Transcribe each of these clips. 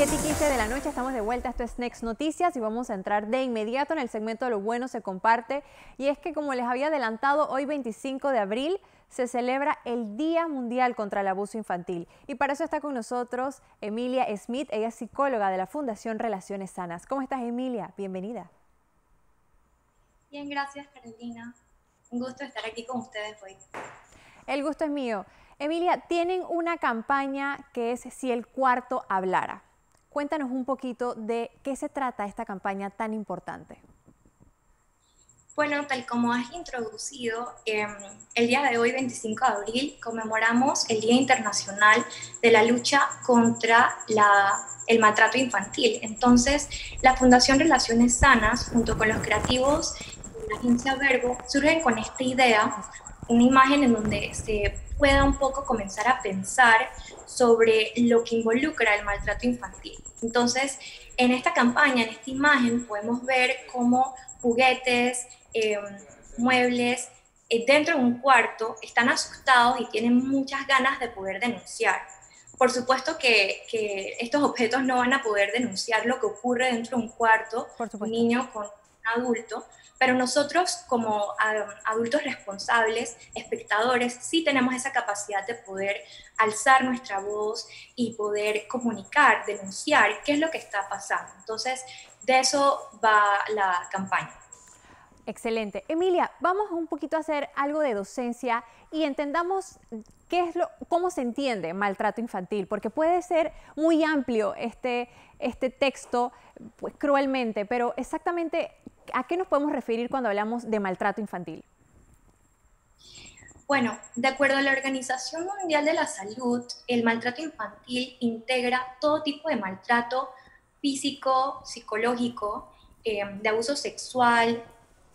7:15 de la noche, estamos de vuelta, esto es Next Noticias y vamos a entrar de inmediato en el segmento de Lo Bueno se Comparte. Y es que, como les había adelantado, hoy 25 de abril se celebra el Día Mundial contra el Abuso Infantil. Y para eso está con nosotros Emilia Smith, ella es psicóloga de la Fundación Relaciones Sanas. ¿Cómo estás, Emilia? Bienvenida. Bien, gracias, Carolina. Un gusto estar aquí con ustedes hoy. El gusto es mío. Emilia, tienen una campaña que es Si el cuarto hablara. Cuéntanos un poquito de qué se trata esta campaña tan importante. Bueno, tal como has introducido, el día de hoy, 25 de abril, conmemoramos el Día Internacional de la Lucha contra el Maltrato Infantil. Entonces, la Fundación Relaciones Sanas, junto con los creativos de la agencia Verbo, surgen con esta idea, una imagen en donde se pueda un poco comenzar a pensar sobre lo que involucra el maltrato infantil. Entonces, en esta campaña, en esta imagen, podemos ver cómo juguetes, eh, muebles, dentro de un cuarto están asustados y tienen muchas ganas de poder denunciar. Por supuesto que estos objetos no van a poder denunciar lo que ocurre dentro de un cuarto, Por un supuesto. niño con un adulto, pero nosotros como adultos responsables, espectadores, sí tenemos esa capacidad de poder alzar nuestra voz y poder comunicar, denunciar qué es lo que está pasando. Entonces, de eso va la campaña. Excelente. Emilia, vamos un poquito a hacer algo de docencia y entendamos cómo se entiende maltrato infantil, porque puede ser muy amplio este texto, pues, cruelmente, pero exactamente ¿a qué nos podemos referir cuando hablamos de maltrato infantil? Bueno, de acuerdo a la Organización Mundial de la Salud, el maltrato infantil integra todo tipo de maltrato físico, psicológico, de abuso sexual,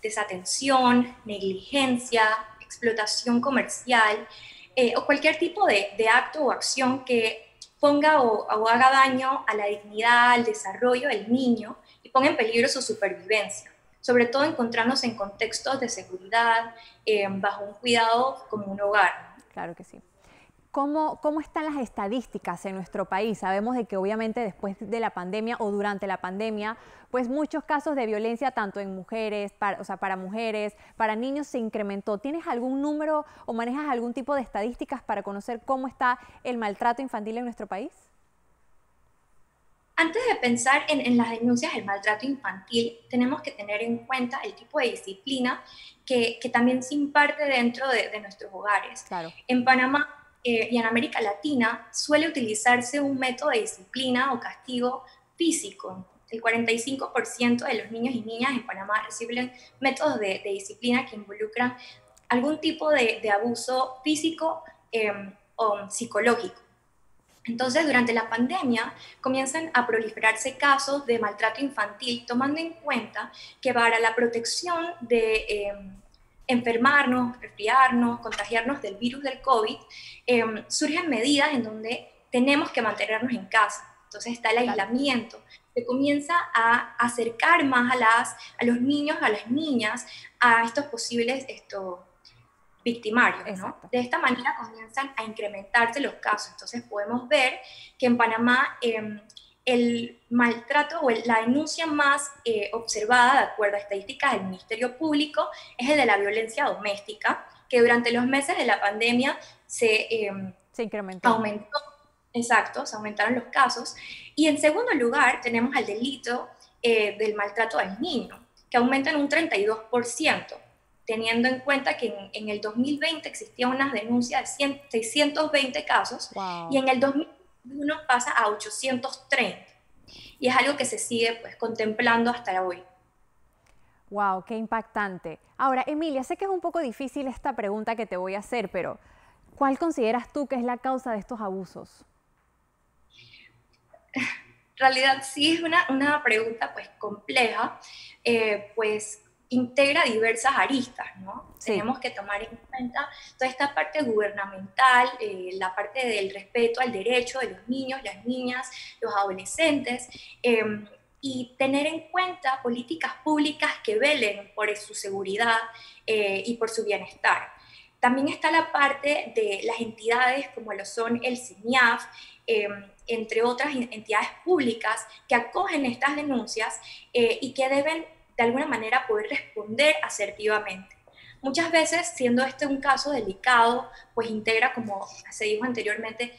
desatención, negligencia, explotación comercial, o cualquier tipo de acto o acción que ponga o haga daño a la dignidad, al desarrollo del niño y ponga en peligro su supervivencia, sobre todo encontrándose en contextos de seguridad, bajo un cuidado como un hogar. Claro que sí. ¿Cómo están las estadísticas en nuestro país? Sabemos de que obviamente después de la pandemia o durante la pandemia, pues muchos casos de violencia tanto en mujeres, para mujeres, para niños se incrementó. ¿Tienes algún número o manejas algún tipo de estadísticas para conocer cómo está el maltrato infantil en nuestro país? Antes de pensar en las denuncias del maltrato infantil, tenemos que tener en cuenta el tipo de disciplina que también se imparte dentro de nuestros hogares. Claro. En Panamá y en América Latina suele utilizarse un método de disciplina o castigo físico. El 45% de los niños y niñas en Panamá reciben métodos de disciplina que involucran algún tipo de abuso físico o psicológico. Entonces, durante la pandemia comienzan a proliferarse casos de maltrato infantil, tomando en cuenta que para la protección de enfermarnos, resfriarnos, contagiarnos del virus del COVID, surgen medidas en donde tenemos que mantenernos en casa. Entonces está el aislamiento, que comienza a acercar más a los niños, a las niñas, a estos posibles victimarios, ¿no? Exacto. De esta manera comienzan a incrementarse los casos. Entonces podemos ver que en Panamá el maltrato o la denuncia más observada, de acuerdo a estadísticas del Ministerio Público, es el de la violencia doméstica, que durante los meses de la pandemia Se incrementó. aumentó. Exacto, se aumentaron los casos. Y en segundo lugar tenemos el delito del maltrato al niño, que aumenta en un 32%, teniendo en cuenta que en el 2020 existían unas denuncias de 620 casos, y Wow. en el 2021 pasa a 830. Y es algo que se sigue pues contemplando hasta hoy. Wow, qué impactante. Ahora, Emilia, sé que es un poco difícil esta pregunta que te voy a hacer, pero ¿cuál consideras tú que es la causa de estos abusos? En realidad sí es una pregunta pues compleja, pues integra diversas aristas, ¿no? Sí. Tenemos que tomar en cuenta toda esta parte gubernamental, la parte del respeto al derecho de los niños, las niñas, los adolescentes, y tener en cuenta políticas públicas que velen por su seguridad y por su bienestar. También está la parte de las entidades como lo son el CENIAF, entre otras entidades públicas que acogen estas denuncias y que deben de alguna manera poder responder asertivamente. Muchas veces, siendo este un caso delicado, pues integra, como se dijo anteriormente,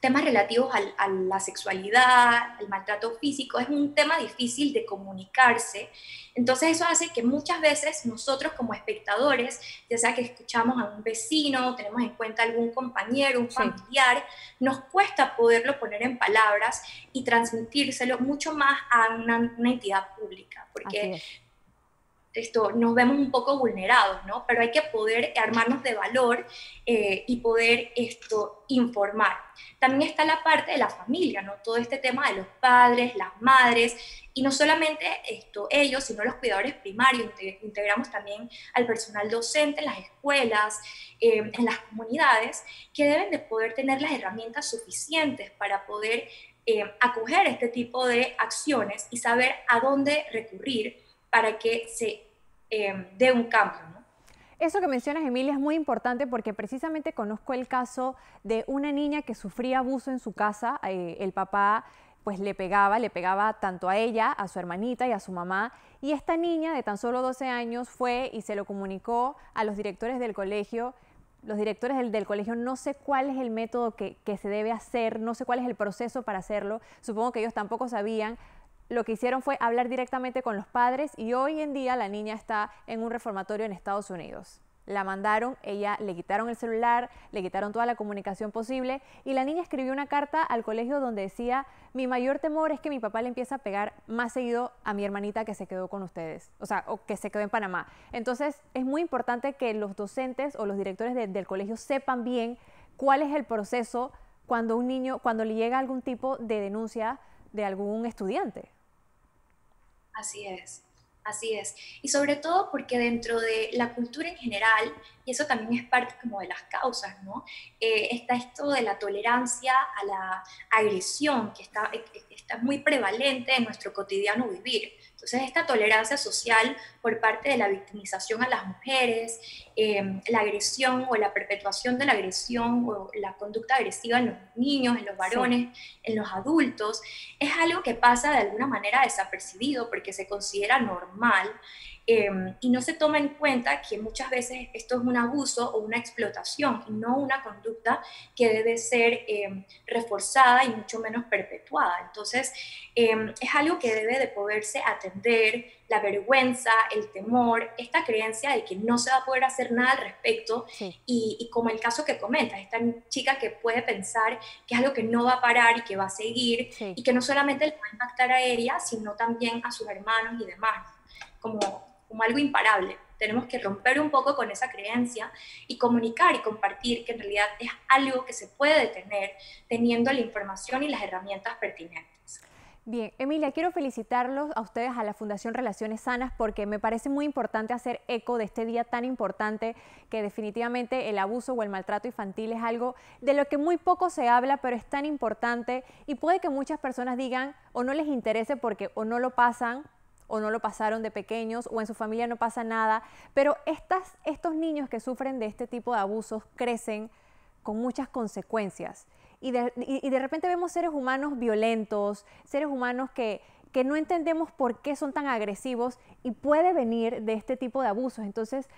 temas relativos a la sexualidad, al maltrato físico. Es un tema difícil de comunicarse. Entonces eso hace que muchas veces nosotros como espectadores, ya sea que escuchamos a un vecino, tenemos en cuenta algún compañero, un familiar, nos cuesta poderlo poner en palabras y transmitírselo mucho más a una entidad pública, porque nos vemos un poco vulnerados, ¿no? Pero hay que poder armarnos de valor y poder informar. También está la parte de la familia, ¿no? Todo este tema de los padres, las madres, y no solamente ellos, sino los cuidadores primarios. Integramos también al personal docente en las escuelas, en las comunidades, que deben de poder tener las herramientas suficientes para poder acoger este tipo de acciones y saber a dónde recurrir para que se dé un cambio, ¿no? Eso que mencionas, Emilia, es muy importante porque precisamente conozco el caso de una niña que sufría abuso en su casa. El papá pues le pegaba tanto a ella, a su hermanita y a su mamá. Y esta niña de tan solo 12 años fue y se lo comunicó a los directores del colegio. Los directores del colegio, no sé cuál es el método que se debe hacer, no sé cuál es el proceso para hacerlo. Supongo que ellos tampoco sabían. Lo que hicieron fue hablar directamente con los padres y hoy en día la niña está en un reformatorio en Estados Unidos. La mandaron, le quitaron el celular, le quitaron toda la comunicación posible y la niña escribió una carta al colegio donde decía: mi mayor temor es que mi papá le empiece a pegar más seguido a mi hermanita que se quedó con ustedes, o que se quedó en Panamá. Entonces es muy importante que los docentes o los directores del colegio sepan bien cuál es el proceso cuando un niño, cuando le llega algún tipo de denuncia de algún estudiante. Así es, así es. Y sobre todo porque dentro de la cultura en general, y eso también es parte como de las causas, ¿no? Está esto de la tolerancia a la agresión que está muy prevalente en nuestro cotidiano vivir. Entonces, esta tolerancia social por parte de la victimización a las mujeres, la agresión o la perpetuación de la agresión o la conducta agresiva en los niños, en los varones, en los adultos, es algo que pasa de alguna manera desapercibido porque se considera normal. Y no se toma en cuenta que muchas veces esto es un abuso o una explotación y no una conducta que debe ser reforzada y mucho menos perpetuada. Entonces, es algo que debe de poderse atender, la vergüenza, el temor, esta creencia de que no se va a poder hacer nada al respecto y como el caso que comentas, esta chica que puede pensar que es algo que no va a parar y que va a seguir y que no solamente le va a impactar a ella, sino también a sus hermanos y demás, como algo imparable. Tenemos que romper un poco con esa creencia y comunicar y compartir que en realidad es algo que se puede detener teniendo la información y las herramientas pertinentes. Bien, Emilia, quiero felicitarlos a ustedes, a la Fundación Relaciones Sanas, porque me parece muy importante hacer eco de este día tan importante, que definitivamente el abuso o el maltrato infantil es algo de lo que muy poco se habla, pero es tan importante y puede que muchas personas digan o no les interese porque o no lo pasan o no lo pasaron de pequeños o en su familia no pasa nada, pero estos niños que sufren de este tipo de abusos crecen con muchas consecuencias. Y de repente vemos seres humanos violentos, seres humanos que no entendemos por qué son tan agresivos y puede venir de este tipo de abusos. Entonces,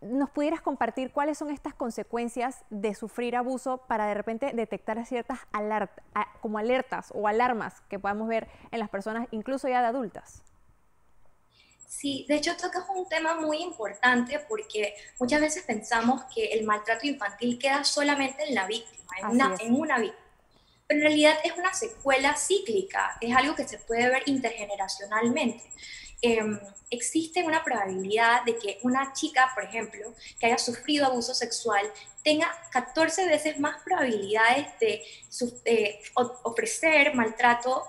¿nos pudieras compartir cuáles son estas consecuencias de sufrir abuso para de repente detectar ciertas como alertas o alarmas que podamos ver en las personas, incluso ya de adultas? Sí, de hecho tocas un tema muy importante porque muchas veces pensamos que el maltrato infantil queda solamente en la víctima, en una víctima. Pero en realidad es una secuela cíclica, es algo que se puede ver intergeneracionalmente. Existe una probabilidad de que una chica, por ejemplo, que haya sufrido abuso sexual, tenga 14 veces más probabilidades de ofrecer maltrato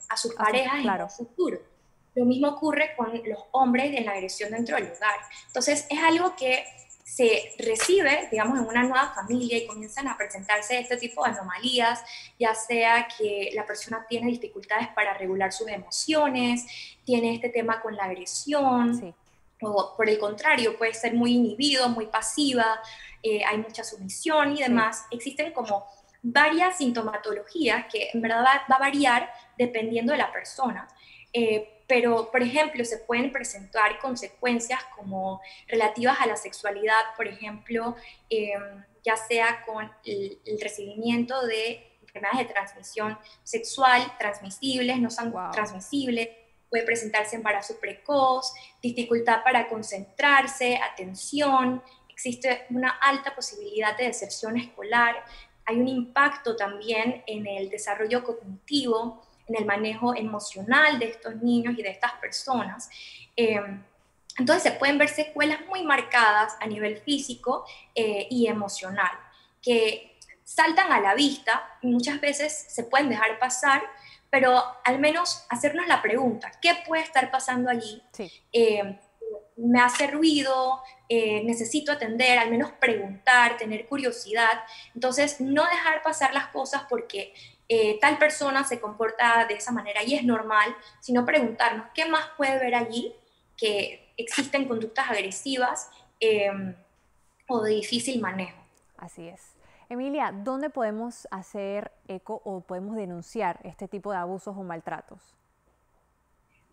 a sus parejas en un futuro. Lo mismo ocurre con los hombres en la agresión dentro del hogar. Entonces, es algo que se recibe, digamos, en una nueva familia y comienzan a presentarse este tipo de anomalías, ya sea que la persona tiene dificultades para regular sus emociones, tiene este tema con la agresión, o por el contrario, puede ser muy inhibido, muy pasiva, hay mucha sumisión y demás. Existen como varias sintomatologías que en verdad va a variar dependiendo de la persona. Pero, por ejemplo, se pueden presentar consecuencias como relativas a la sexualidad, por ejemplo, ya sea con el recibimiento de enfermedades de transmisión sexual, transmisibles, no son Wow. transmisibles, puede presentarse embarazo precoz, dificultad para concentrarse, atención, existe una alta posibilidad de deserción escolar, hay un impacto también en el desarrollo cognitivo, en el manejo emocional de estos niños y de estas personas. Entonces se pueden ver secuelas muy marcadas a nivel físico y emocional, que saltan a la vista y muchas veces se pueden dejar pasar, pero al menos hacernos la pregunta, ¿qué puede estar pasando allí? Sí. Me hace ruido, necesito atender, al menos preguntar, tener curiosidad. Entonces, no dejar pasar las cosas porque tal persona se comporta de esa manera y es normal, sino preguntarnos qué más puede ver allí, que existen conductas agresivas o de difícil manejo. Así es. Emilia, ¿dónde podemos hacer eco o podemos denunciar este tipo de abusos o maltratos?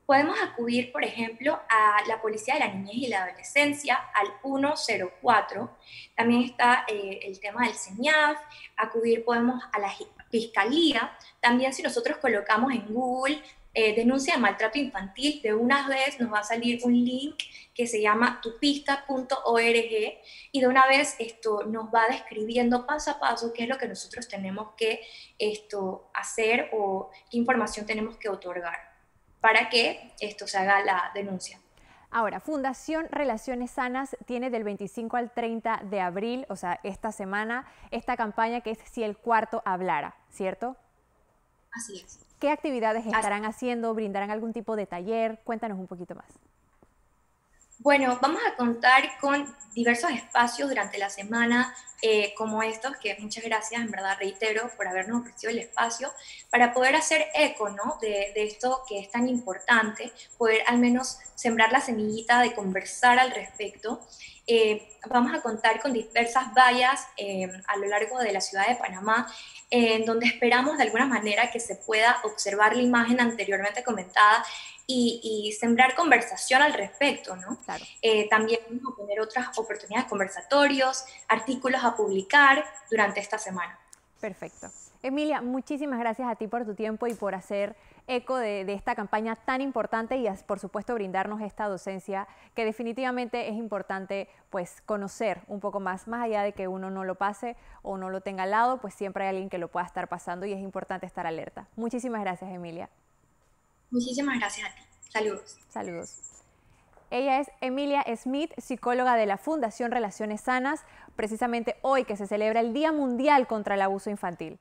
Podemos acudir, por ejemplo, a la Policía de la Niñez y la Adolescencia, al 104. También está el tema del CENIAF. Acudir podemos a la Fiscalía. También si nosotros colocamos en Google denuncia de maltrato infantil, de una vez nos va a salir un link que se llama tupista.org y de una vez esto nos va describiendo paso a paso qué es lo que nosotros tenemos que hacer o qué información tenemos que otorgar para que esto se haga la denuncia. Ahora, Fundación Relaciones Sanas tiene del 25 al 30 de abril, o sea, esta semana, esta campaña que es Si el cuarto hablara, ¿cierto? Así es. ¿Qué actividades Así. estarán haciendo? ¿Brindarán algún tipo de taller? Cuéntanos un poquito más. Bueno, vamos a contar con diversos espacios durante la semana, como estos, que muchas gracias, en verdad reitero, por habernos ofrecido el espacio, para poder hacer eco, ¿no? de esto que es tan importante, poder al menos sembrar la semillita de conversar al respecto. Vamos a contar con diversas vallas a lo largo de la ciudad de Panamá, en donde esperamos de alguna manera que se pueda observar la imagen anteriormente comentada y sembrar conversación al respecto, ¿no? Claro. También vamos a tener otras oportunidades, conversatorios, artículos a publicar durante esta semana. Perfecto. Emilia, muchísimas gracias a ti por tu tiempo y por hacer eco de esta campaña tan importante y por supuesto brindarnos esta docencia que definitivamente es importante pues conocer un poco más allá de que uno no lo pase o no lo tenga al lado, pues siempre hay alguien que lo pueda estar pasando y es importante estar alerta. Muchísimas gracias, Emilia. Muchísimas gracias a ti. Saludos. Saludos. Ella es Emilia Smith, psicóloga de la Fundación Relaciones Sanas, precisamente hoy que se celebra el Día Mundial contra el Abuso Infantil.